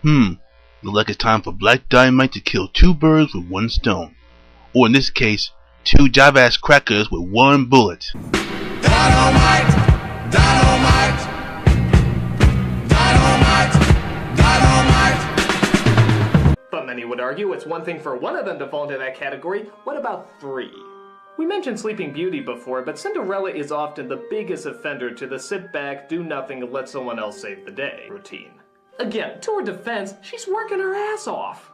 Looks like it's time for Black Dynamite to kill two birds with one stone. Or in this case, two jive-ass crackers with one bullet. Dynamite! Dynamite! Dynamite! Dynamite! But many would argue it's one thing for one of them to fall into that category. What about three? We mentioned Sleeping Beauty before, but Cinderella is often the biggest offender to the sit back, do nothing, and let someone else save the day routine. Again, to her defense, she's working her ass off.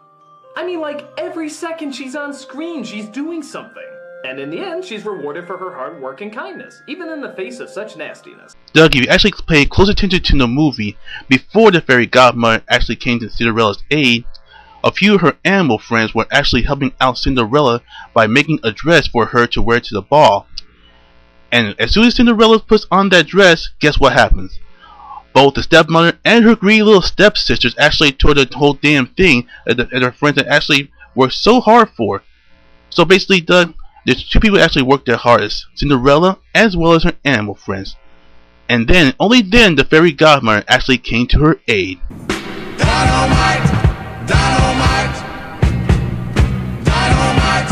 I mean, like, every second she's on screen, she's doing something. And in the end, she's rewarded for her hard work and kindness, even in the face of such nastiness. Doug, if you actually pay close attention to the movie, before the fairy godmother actually came to Cinderella's aid, a few of her animal friends were actually helping out Cinderella by making a dress for her to wear to the ball. And as soon as Cinderella puts on that dress, guess what happens? Both the stepmother and her greedy little stepsisters actually tore the whole damn thing that her friends had actually worked so hard for. So basically, Doug, there's two people that actually worked their hardest, Cinderella as well as her animal friends. And then, only then, the fairy godmother actually came to her aid. Dynamite! Dynamite! Dynamite! Dynamite!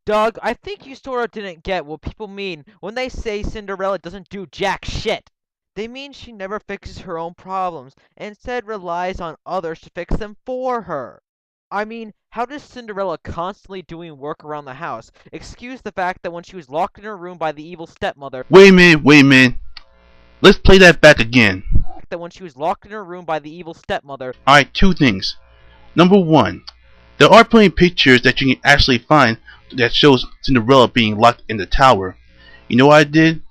Doug, I think you sort of didn't get what people mean when they say Cinderella doesn't do jack shit. They mean she never fixes her own problems, and instead relies on others to fix them for her. I mean, how does Cinderella constantly doing work around the house excuse the fact that when she was locked in her room by the evil stepmother— Wait a minute. Let's play that back again. Alright, two things. Number one, there are plenty of pictures that you can actually find that shows Cinderella being locked in the tower. You know what I did?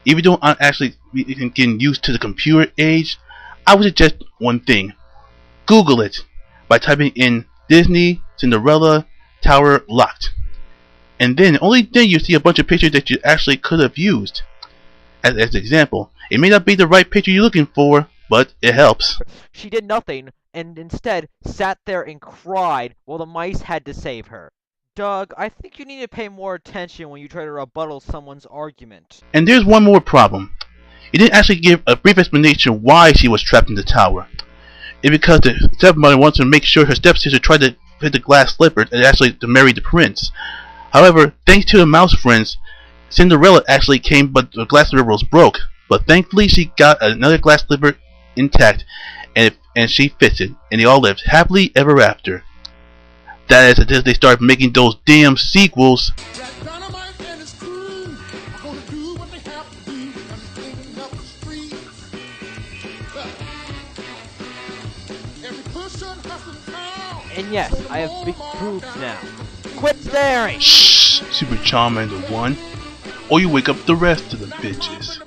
Even though I'm actually getting used to the computer age, I would suggest one thing. Google it by typing in Disney Cinderella Tower Locked. And then, only then you see a bunch of pictures that you actually could have used. As an example, it may not be the right picture you're looking for, but it helps. she did nothing, and instead sat there and cried while the mice had to save her. Doug, I think you need to pay more attention when you try to rebuttal someone's argument. And there's one more problem. You didn't actually give a brief explanation why she was trapped in the tower. It's because the stepmother wants to make sure her stepsister tried to fit the glass slipper and actually to marry the prince. However, thanks to the mouse friends, Cinderella actually came, but the glass slipper was broke. But thankfully she got another glass slipper intact, and she fits it, and they all lived happily ever after. That is until they start making those damn sequels. Black Dynamite and his crew are gonna do what they have to do and clean up the streets. Every person has to count. And yes, I have big boobs now. Quit staring! Shh, Supercharmander1, or you wake up the rest of the bitches.